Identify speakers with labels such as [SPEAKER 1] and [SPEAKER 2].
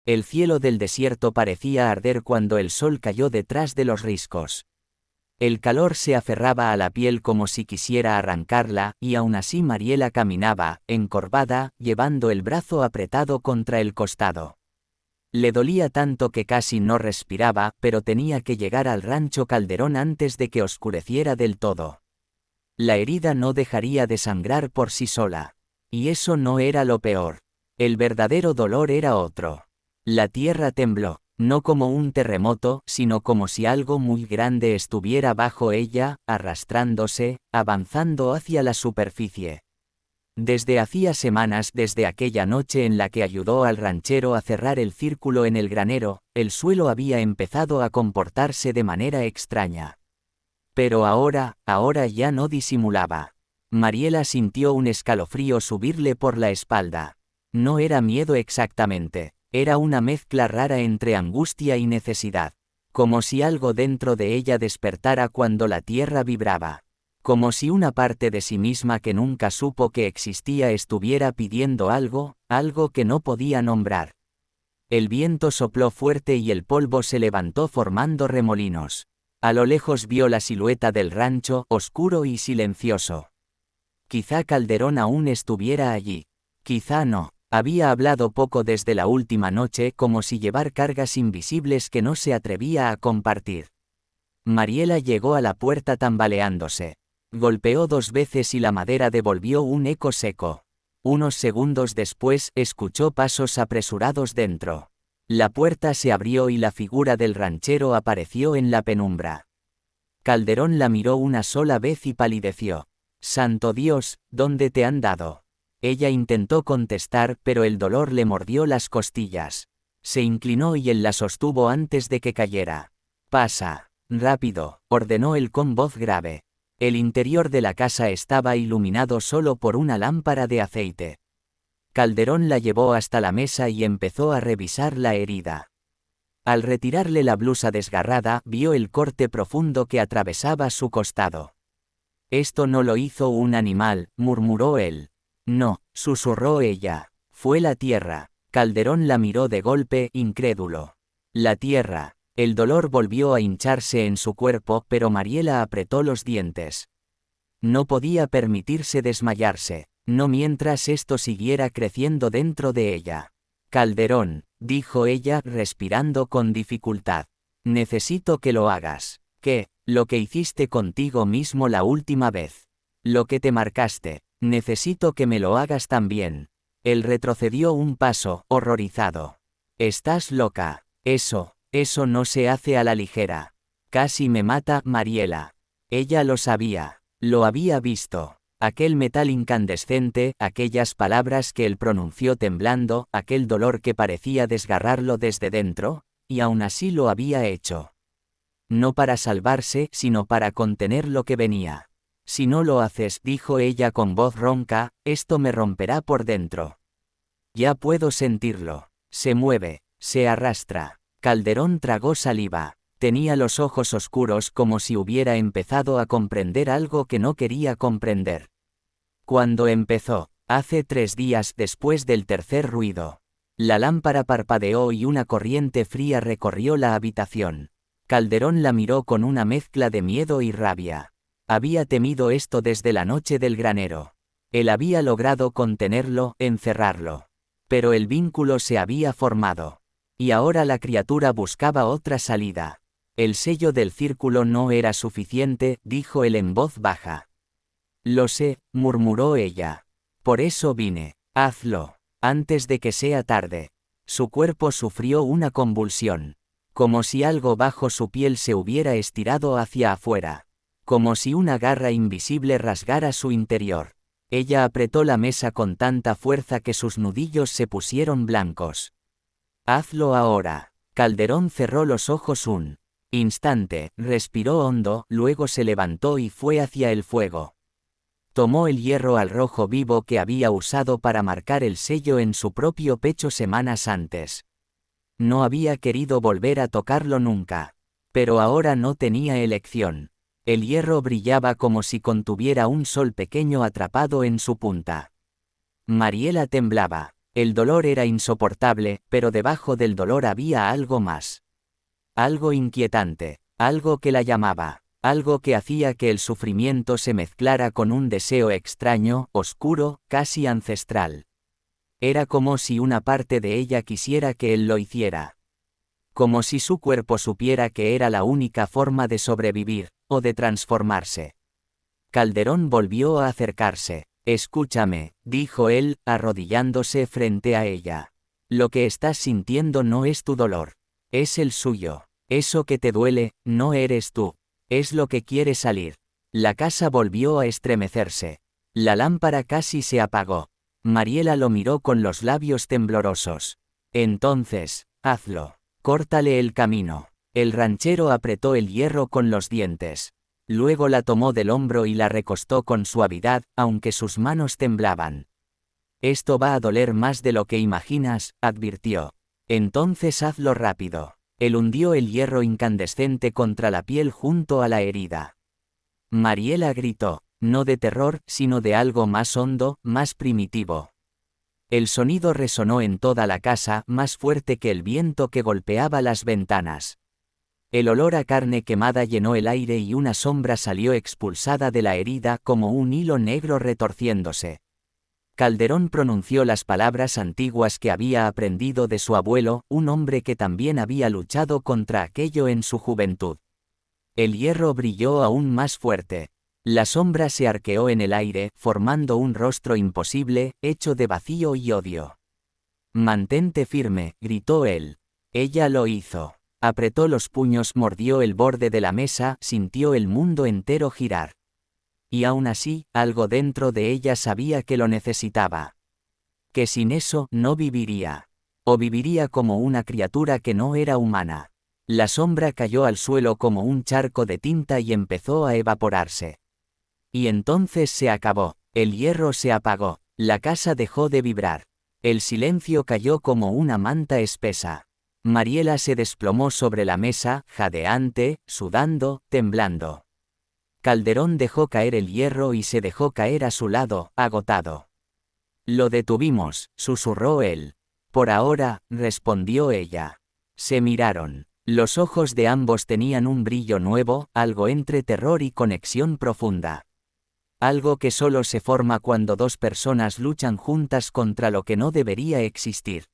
[SPEAKER 1] El cielo del desierto parecía arder cuando el sol cayó detrás de los riscos. El calor se aferraba a la piel como si quisiera arrancarla, y aún así Mariela caminaba, encorvada, llevando el brazo apretado contra el costado. Le dolía tanto que casi no respiraba, pero tenía que llegar al rancho Calderón antes de que oscureciera del todo. La herida no dejaría de sangrar por sí sola. Y eso no era lo peor. El verdadero dolor era otro. La tierra tembló. No como un terremoto, sino como si algo muy grande estuviera bajo ella, arrastrándose, avanzando hacia la superficie. Desde hacía semanas, desde aquella noche en la que ayudó al ranchero a cerrar el círculo en el granero, el suelo había empezado a comportarse de manera extraña. Pero ahora ya no disimulaba. Mariela sintió un escalofrío subirle por la espalda. No era miedo exactamente. Era una mezcla rara entre angustia y necesidad. Como si algo dentro de ella despertara cuando la tierra vibraba. Como si una parte de sí misma que nunca supo que existía estuviera pidiendo algo que no podía nombrar. El viento sopló fuerte y el polvo se levantó formando remolinos. A lo lejos vio la silueta del rancho, oscuro y silencioso. Quizá Calderón aún estuviera allí. Quizá no. Había hablado poco desde la última noche, como si llevar cargas invisibles que no se atrevía a compartir. Mariela llegó a la puerta tambaleándose. Golpeó 2 veces y la madera devolvió un eco seco. Unos segundos después, escuchó pasos apresurados dentro. La puerta se abrió y la figura del ranchero apareció en la penumbra. Calderón la miró una sola vez y palideció. «Santo Dios, ¿dónde te han dado?» Ella intentó contestar, pero el dolor le mordió las costillas. Se inclinó y él la sostuvo antes de que cayera. «Pasa. Rápido», ordenó él con voz grave. El interior de la casa estaba iluminado solo por una lámpara de aceite. Calderón la llevó hasta la mesa y empezó a revisar la herida. Al retirarle la blusa desgarrada, vio el corte profundo que atravesaba su costado. «Esto no lo hizo un animal», murmuró él. «No», susurró ella. «Fue la tierra». Calderón la miró de golpe, incrédulo. «La tierra». El dolor volvió a hincharse en su cuerpo, pero Mariela apretó los dientes. No podía permitirse desmayarse, no mientras esto siguiera creciendo dentro de ella. «Calderón», dijo ella, respirando con dificultad. «Necesito que lo hagas». «¿Qué?» «Lo que hiciste contigo mismo la última vez. Lo que te marcaste. Necesito que me lo hagas también». Él retrocedió un paso, horrorizado. «Estás loca. Eso no se hace a la ligera. Casi me mata, Mariela». Ella lo sabía. Lo había visto. Aquel metal incandescente, aquellas palabras que él pronunció temblando, aquel dolor que parecía desgarrarlo desde dentro, y aún así lo había hecho. No para salvarse, sino para contener lo que venía. «Si no lo haces», dijo ella con voz ronca, «esto me romperá por dentro». «Ya puedo sentirlo. Se mueve, se arrastra». Calderón tragó saliva. Tenía los ojos oscuros como si hubiera empezado a comprender algo que no quería comprender. Cuando empezó, hace 3 días después del tercer ruido. La lámpara parpadeó y una corriente fría recorrió la habitación. Calderón la miró con una mezcla de miedo y rabia. Había temido esto desde la noche del granero. Él había logrado contenerlo, encerrarlo. Pero el vínculo se había formado. Y ahora la criatura buscaba otra salida. «El sello del círculo no era suficiente», dijo él en voz baja. «Lo sé», murmuró ella. «Por eso vine. Hazlo. Antes de que sea tarde». Su cuerpo sufrió una convulsión. Como si algo bajo su piel se hubiera estirado hacia afuera. Como si una garra invisible rasgara su interior. Ella apretó la mesa con tanta fuerza que sus nudillos se pusieron blancos. «Hazlo ahora». Calderón cerró los ojos un instante, respiró hondo, luego se levantó y fue hacia el fuego. Tomó el hierro al rojo vivo que había usado para marcar el sello en su propio pecho semanas antes. No había querido volver a tocarlo nunca. Pero ahora no tenía elección. El hierro brillaba como si contuviera un sol pequeño atrapado en su punta. Mariela temblaba. El dolor era insoportable, pero debajo del dolor había algo más. Algo inquietante, algo que la llamaba, algo que hacía que el sufrimiento se mezclara con un deseo extraño, oscuro, casi ancestral. Era como si una parte de ella quisiera que él lo hiciera. Como si su cuerpo supiera que era la única forma de sobrevivir, o de transformarse. Calderón volvió a acercarse. Escúchame, dijo él, arrodillándose frente a ella. Lo que estás sintiendo no es tu dolor. Es el suyo. Eso que te duele, no eres tú. Es lo que quiere salir. La casa volvió a estremecerse. La lámpara casi se apagó. Mariela lo miró con los labios temblorosos. Entonces, hazlo. Córtale el camino. El ranchero apretó el hierro con los dientes. Luego la tomó del hombro y la recostó con suavidad, aunque sus manos temblaban. Esto va a doler más de lo que imaginas, advirtió. Entonces hazlo rápido. Él hundió el hierro incandescente contra la piel junto a la herida. Mariela gritó, no de terror, sino de algo más hondo, más primitivo. El sonido resonó en toda la casa, más fuerte que el viento que golpeaba las ventanas. El olor a carne quemada llenó el aire y una sombra salió expulsada de la herida como un hilo negro retorciéndose. Calderón pronunció las palabras antiguas que había aprendido de su abuelo, un hombre que también había luchado contra aquello en su juventud. El hierro brilló aún más fuerte. La sombra se arqueó en el aire, formando un rostro imposible, hecho de vacío y odio. Mantente firme, gritó él. Ella lo hizo. Apretó los puños, mordió el borde de la mesa, sintió el mundo entero girar. Y aún así, algo dentro de ella sabía que lo necesitaba. Que sin eso, no viviría. O viviría como una criatura que no era humana. La sombra cayó al suelo como un charco de tinta y empezó a evaporarse. Y entonces se acabó. El hierro se apagó. La casa dejó de vibrar. El silencio cayó como una manta espesa. Mariela se desplomó sobre la mesa, jadeante, sudando, temblando. Calderón dejó caer el hierro y se dejó caer a su lado, agotado. Lo detuvimos, susurró él. Por ahora, respondió ella. Se miraron. Los ojos de ambos tenían un brillo nuevo, algo entre terror y conexión profunda. Algo que solo se forma cuando dos personas luchan juntas contra lo que no debería existir.